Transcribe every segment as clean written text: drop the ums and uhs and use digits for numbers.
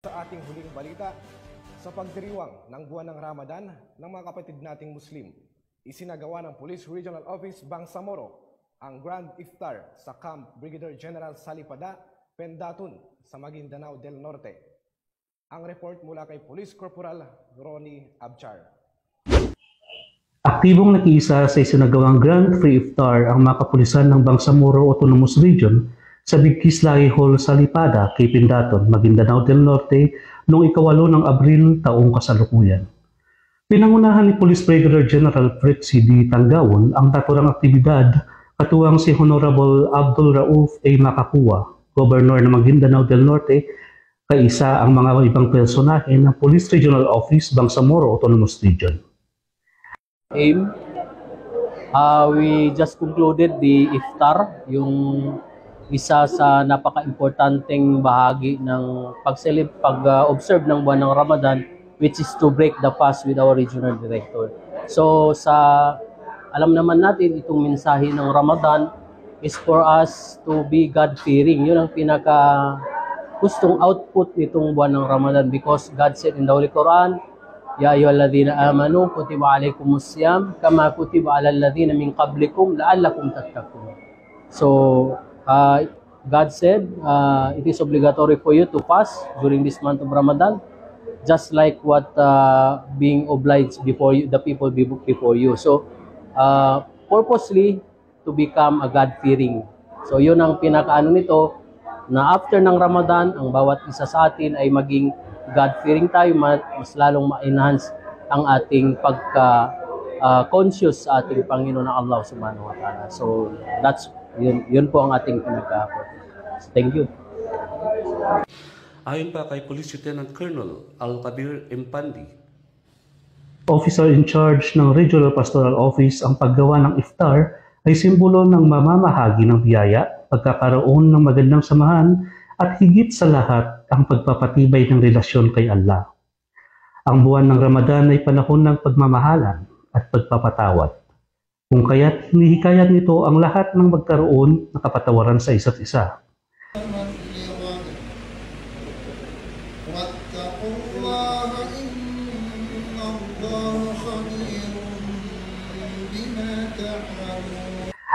Sa ating huling balita, sa pagdiriwang ng buwan ng Ramadan ng mga kapatid nating Muslim, isinagawa ng Police Regional Office Bangsamoro ang Grand Iftar sa Camp Brigadier General Salipada, Pendatun sa Maguindanao del Norte. Ang report mula kay Police Corporal Ronnie Abchar. Aktibong nakiisa sa isinagawang Grand Free Iftar ang mga kapulisan ng Bangsamoro Autonomous Region sa Big Kislay Hall sa Lipada, Cape Pendaton, Maguindanao del Norte noong 8 ng Abril taong kasalukuyan. Pinangunahan ni Police Brigadier General Fritzy D. Tanggawon ang naturang aktibidad katuwang si Honorable Abdul Rauf A. Makakua, Governor ng Maguindanao del Norte, kaisa ang mga ibang personahe ng Police Regional Office Bangsamoro Autonomous Region. We just concluded the iftar, yung isa sa napaka-importanteng bahagi ng pag-observe ng buwan ng Ramadan, which is to break the fast with our regional director. So alam naman natin itong mensahe ng Ramadan is for us to be God-fearing. Yun ang pinaka-gustong output nitong buwan ng Ramadan, because God said in the Holy Quran, Ya ayyuhalladhina amanu kutiba alaykumus siyam kama kutiba alal ladzina min qablikum la'allakum tattaqun. So God said it is obligatory for you to fast during this month of Ramadan, just like what being obliged before you, the people before you. So purposely to become a God-fearing. So yun ang pinakaano nito, na after ng Ramadan, ang bawat isa sa atin ay maging God-fearing tayo, mas lalong ma-enhance ang ating pagka-conscious sa ating Panginoon na Allah Subhanahu wa Ta'ala. So yun po ang ating pinaka-focus. Thank you. Ayon pa kay Police Lieutenant Colonel Alcabir Impandi, Officer in charge ng Regional Pastoral Office, ang paggawa ng iftar ay simbolo ng mamamahagi ng biyaya, pagkakaroon ng magandang samahan, at higit sa lahat ang pagpapatibay ng relasyon kay Allah. Ang buwan ng Ramadan ay panahon ng pagmamahalan at pagpapatawad, kung kaya't hinihikayat nito ang lahat ng magkaroon ng kapatawaran sa isa't isa.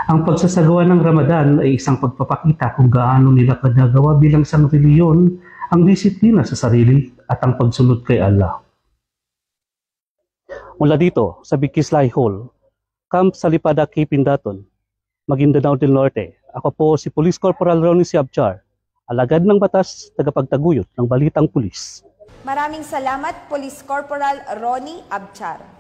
Ang pagsasagawa ng Ramadan ay isang pagpapakita kung gaano nila ginagawa bilang isang reliyon ang disiplina sa sarili at ang pagsunod kay Allah. Mula dito sa Big Kislay Hall, Camp Salipada, Cape Pendaton, Maguindanao del Norte, ako po si Police Corporal Ronnie Abchar, alagad ng batas, tagapagtaguyod ng balitang pulis. Maraming salamat, Police Corporal Ronnie Abchar.